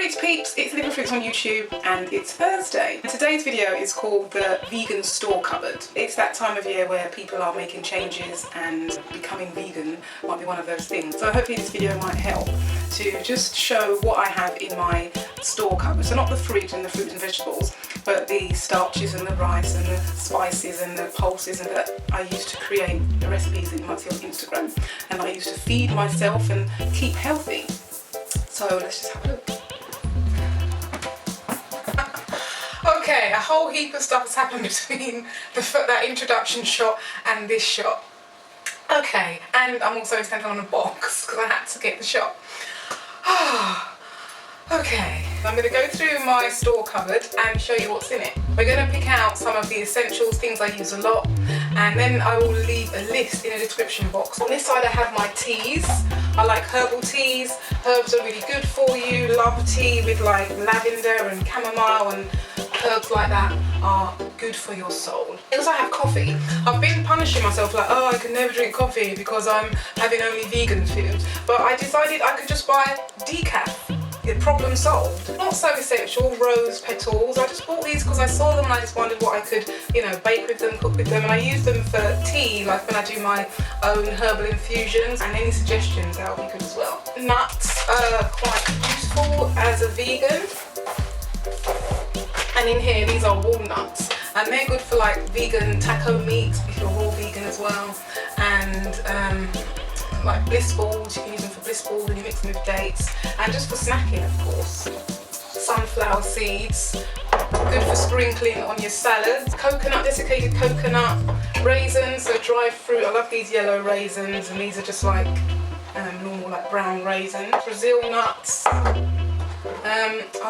Great peeps, it's Superfoods on YouTube and it's Thursday. And today's video is called the Vegan Store Cupboard. It's that time of year where people are making changes and becoming vegan might be one of those things. So hopefully this video might help to just show what I have in my store cupboard. So not the fridge and the fruits and vegetables, but the starches and the rice and the spices and the pulses and that I used to create the recipes that you might see on Instagram. And I used to feed myself and keep healthy. So let's just have a look. Okay, a whole heap of stuff has happened between that introduction shot and this shot. Okay, and I'm also standing on a box because I had to get the shot. Okay, I'm going to go through my store cupboard and show you what's in it. We're going to pick out some of the essentials, things I use a lot, and then I will leave a list in a description box. On this side I have my teas. I like herbal teas. Herbs are really good for you. Love tea with like lavender and chamomile, and herbs like that are good for your soul. Because I have coffee, I've been punishing myself like, oh, I can never drink coffee because I'm having only vegan food. But I decided I could just buy decaf. Problem solved. Not so essential, rose petals. I just bought these because I saw them and I just wondered what I could, bake with them, cook with them, and I use them for tea, like when I do my own herbal infusions, and any suggestions, that would be good as well. Nuts are quite useful as a vegan. And in here, these are walnuts, and they're good for like vegan taco meat if you're raw vegan as well, and like bliss balls. You can use them for bliss balls and you mix them with dates, and just for snacking of course. Sunflower seeds, good for sprinkling on your salads. Coconut, desiccated coconut. Raisins, so dried fruit. I love these yellow raisins, and these are just like normal like brown raisins. Brazil nuts.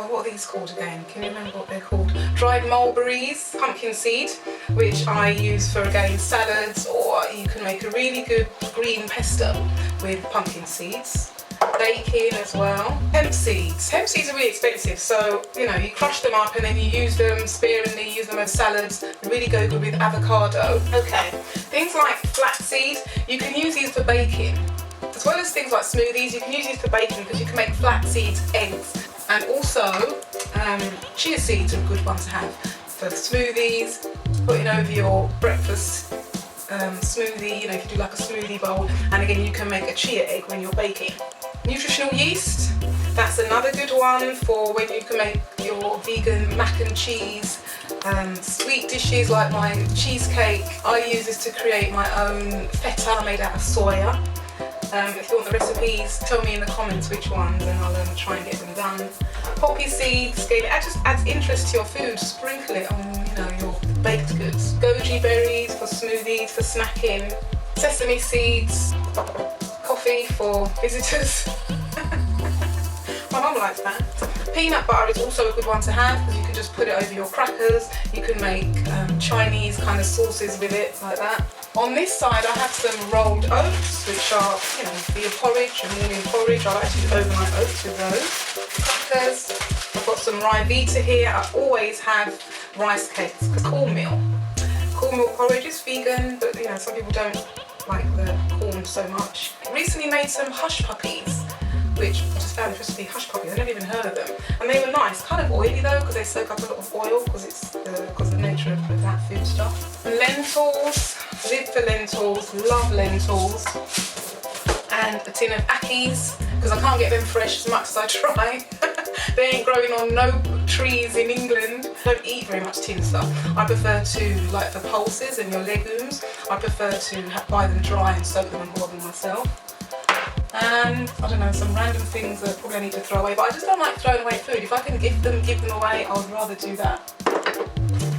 What are these called again? Can you remember what they're called? Dried mulberries, pumpkin seed, which I use for again salads, or you can make a really good green pesto with pumpkin seeds. Baking as well. Hemp seeds. Hemp seeds are really expensive, so you crush them up and then you use them sparingly, use them as salads. They really go good with avocado. Okay, things like flaxseed, you can use these for baking. As well as things like smoothies, you can use these for baking because you can make flaxseed eggs. And also, chia seeds are a good one to have for smoothies, putting over your breakfast smoothie, if you do like a smoothie bowl. And again, you can make a chia egg when you're baking. Nutritional yeast, that's another good one for when you can make your vegan mac and cheese, sweet dishes like my cheesecake. I use this to create my own feta made out of soya. If you want the recipes, tell me in the comments which ones and I'll try and get them done. Poppy seeds, again, it just adds interest to your food. Sprinkle it on your baked goods. Goji berries for smoothies, for snacking. Sesame seeds, coffee for visitors. My mum likes that. Peanut butter is also a good one to have because you can just put it over your crackers. You can make Chinese kind of sauces with it, like that. On this side I have some rolled oats, which are, for your porridge and morning porridge. I like to do overnight oats with those. Crackers. I've got some rye vita here. I always have rice cakes. Cornmeal. Cornmeal porridge is vegan, but some people don't like the corn so much. Recently made some hush puppies, which I just found interesting. Hush puppies, I've never even heard of them. And they were nice, kind of oily though, because they soak up a lot of oil, because of the nature of that food stuff. Lentils, live for lentils, love lentils. And a tin of Ackees, because I can't get them fresh as much as I try. They ain't growing on no trees in England. I don't eat very much tin stuff. I prefer to, like the pulses and your legumes, I prefer to buy them dry and soak them and boil them myself. And I don't know, some random things that probably I need to throw away, but I just don't like throwing away food. If I can give them away, I would rather do that.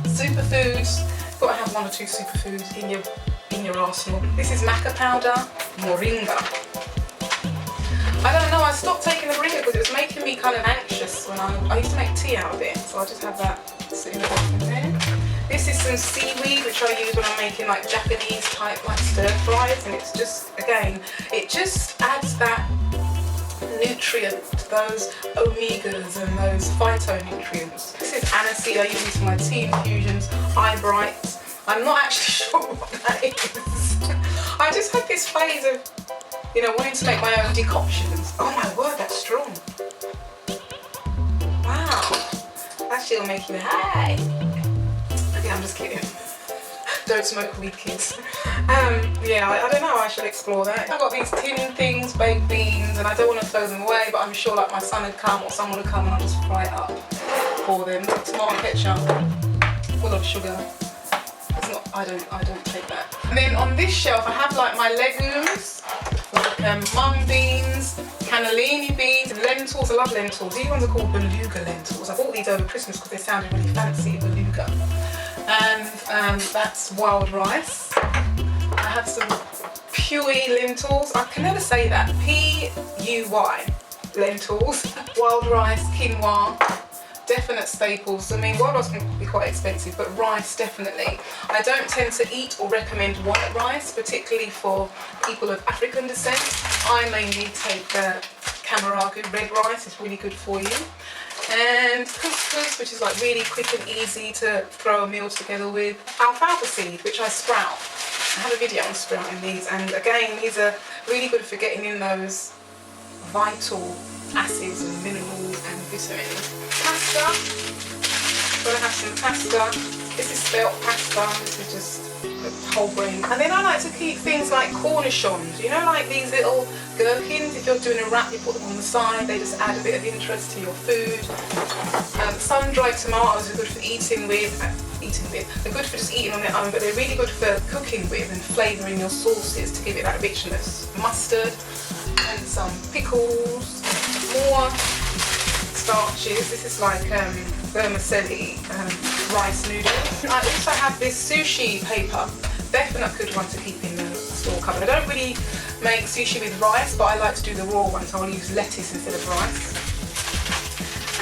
Superfoods, you've got to have 1 or 2 superfoods in your arsenal. This is Maca powder, Moringa. I don't know, I stopped taking the Moringa because it was making me kind of anxious when I used to make tea out of it, so I just have that sitting in there. This is some seaweed, which I use when I'm making like Japanese type like stir fries, and it's just, again, it just adds that nutrient, those omegas and those phytonutrients. This is aniseed, I use these for my tea infusions, eye brights. I'm not actually sure what that is. I just had this phase of, wanting to make my own decoctions. Oh my word, that's strong. That shit will make you high. Okay, I'm just kidding. Don't smoke weed, kids. Yeah, I don't know, I should explore that. I've got these tin things, baked beans, and I don't want to throw them away, but I'm sure like my son would come or someone would come and I'll just fry it up for them. Tomato ketchup, full of sugar. It's not, I don't take that. And then on this shelf I have like my legumes, like mung beans, Canellini beans, lentils. I love lentils. These ones are called beluga lentils. I bought these over Christmas because they sounded really fancy, beluga. And that's wild rice. I have some Puy lentils. I can never say that. P-U-Y lentils. Wild rice, quinoa. Definite staples. I mean, wild rice can be quite expensive, but rice definitely. I don't tend to eat or recommend white rice, particularly for people of African descent. I mainly take the Camargue red rice. It's really good for you. And couscous, which is like really quick and easy to throw a meal together with. Alfalfa seed, which I sprout. I have a video on sprouting these, and again, these are really good for getting in those vital acids and minerals and vitamins. Pasta, gotta have some pasta. This is spelt pasta, this is just a whole grain. And then I like to keep things like cornichons, you know, like these little gherkins. If you're doing a wrap, you put them on the side, they just add a bit of interest to your food. Sun-dried tomatoes are good for eating with. They're good for just eating on their own, but they're really good for cooking with and flavouring your sauces to give it that richness. Mustard and some pickles, more starches. This is like vermicelli rice noodles. I also have this sushi paper. Definitely a good one to keep in the store cupboard. I don't really make sushi with rice, but I like to do the raw one, so I'll use lettuce instead of rice.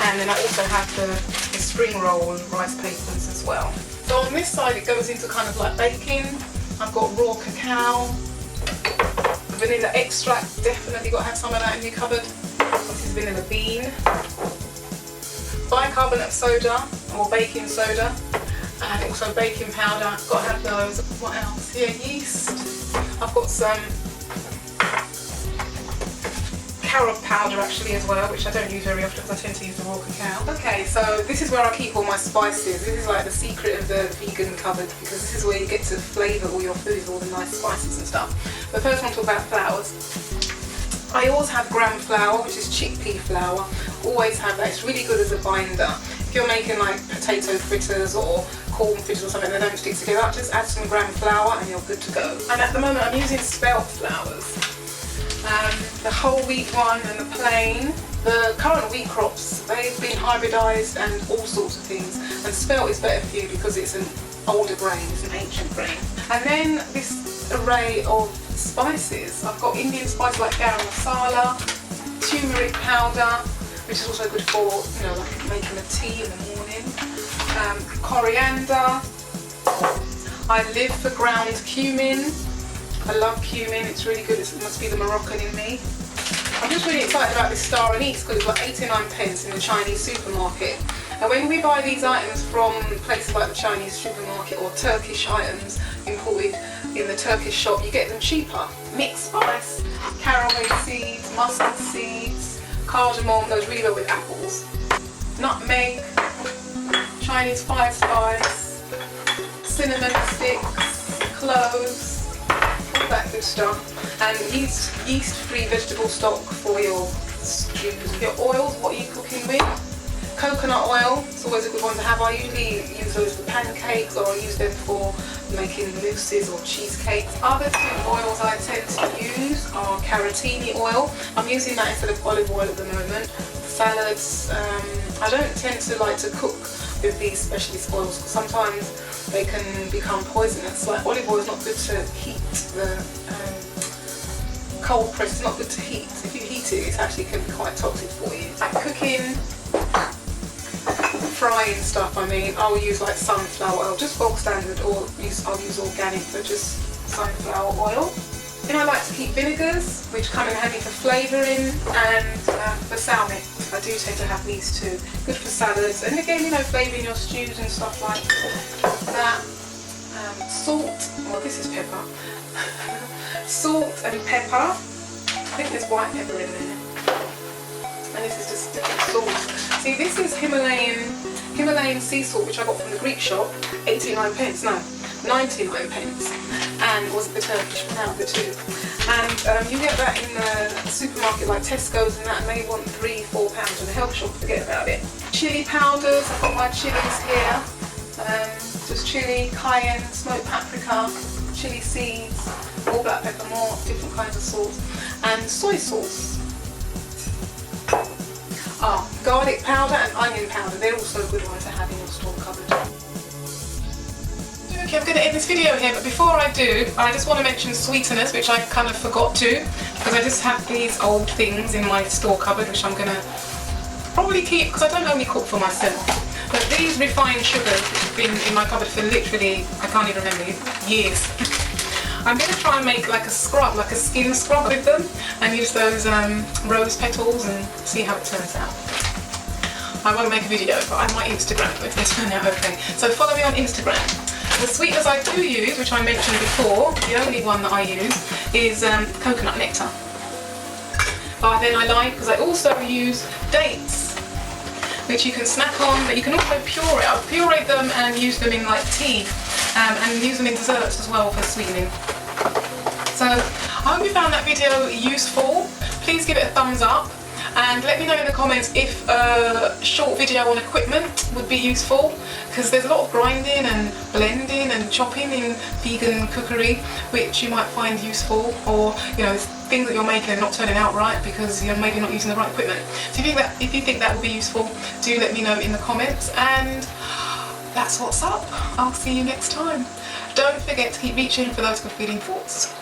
And then I also have the spring roll rice papers as well. So on this side it goes into kind of like baking. I've got raw cacao, vanilla extract, definitely got to have some of that in your cupboard. This is vanilla bean, bicarbonate soda or baking soda, and also baking powder, got to have those. What else? Yeah, yeast. I've got some carob powder actually as well, which I don't use very often because I tend to use the raw cacao. Okay, so this is where I keep all my spices. This is like the secret of the vegan cupboard, because this is where you get to flavour all your food with all the nice spices and stuff. But first I want to talk about flours. I always have gram flour, which is chickpea flour. Always have that. It's really good as a binder. If you're making like potato fritters or corn fritters or something that don't stick together, just add some gram flour and you're good to go. And at the moment I'm using spelt flours. The whole wheat one and the plain. The current wheat crops, they've been hybridised and all sorts of things. And spelt is better for you because it's an older grain, it's an ancient grain. And then this array of spices. I've got Indian spices like garam masala, turmeric powder, which is also good for, you know, like making a tea in the morning. Coriander. I live for ground cumin. I love cumin, it's really good. It must be the Moroccan in me. I'm just really excited about this star anise because it's like 89 pence in the Chinese supermarket. And when we buy these items from places like the Chinese supermarket or Turkish items imported in the Turkish shop, you get them cheaper. Mixed spice, caraway seeds, mustard seeds, cardamom, goes really well with apples. Nutmeg, Chinese five spice, cinnamon sticks, cloves, all that good stuff. And yeast-free vegetable stock for your stews. Your oils, what are you cooking with? Coconut oil, it's always a good one to have. I usually use those for pancakes, or I use them for making mousses or cheesecakes. Other two oils I tend to use are carotene oil. I'm using that instead of olive oil at the moment. Salads, I don't tend to like to cook with these specialist oils because sometimes they can become poisonous. Like olive oil is not good to heat the cold press, it's not good to heat. If you heat it, it actually can be quite toxic for you. Like cooking, frying stuff, I mean, I'll use like sunflower oil, just bog standard, or I'll use organic, but just sunflower oil. Then I like to keep vinegars, which come in handy for flavouring, and balsamic. I do tend to have these two. Good for salads, and again, you know, flavouring your stews and stuff like that. Salt, well this is pepper. Salt and pepper. I think there's white pepper in there. And this is just different salt. See, this is Himalayan Himalayan sea salt, which I got from the Greek shop, 89 pence, no, 99 pence, and was the Turkish powder too. And you get that in the supermarket like Tesco's and that, and they want £3–4, and the health shop, forget about it. Chili powders, I've got my chilies here, just chili, cayenne, smoked paprika, chili seeds, all black pepper, more different kinds of sauce, and soy sauce. Garlic powder and onion powder, they're also good ones to have in your store cupboard. Okay, I'm going to end this video here, but before I do, I just want to mention sweeteners, which I kind of forgot to, because I just have these old things in my store cupboard, which I'm going to probably keep, because I don't only cook for myself. But these refined sugars, which have been in my cupboard for literally, I can't even remember, years. I'm going to try and make like a scrub, like a skin scrub with them, and use those rose petals and see how it turns out. I won't make a video, but I might Instagram it if they turn out okay. So follow me on Instagram. The sweeteners I do use, which I mentioned before, the only one that I use, is coconut nectar. But then I like, because I also use dates, which you can snack on, but you can also puree. I've pureed them and used them in like tea, and use them in desserts as well for sweetening. So I hope you found that video useful. Please give it a thumbs up and let me know in the comments if a short video on equipment would be useful, because there's a lot of grinding and blending and chopping in vegan cookery which you might find useful, or things that you're making are not turning out right because you're maybe not using the right equipment. So if you think that would be useful, do let me know in the comments, and that's what's up. I'll see you next time. Don't forget to keep reaching for those good feeling thoughts.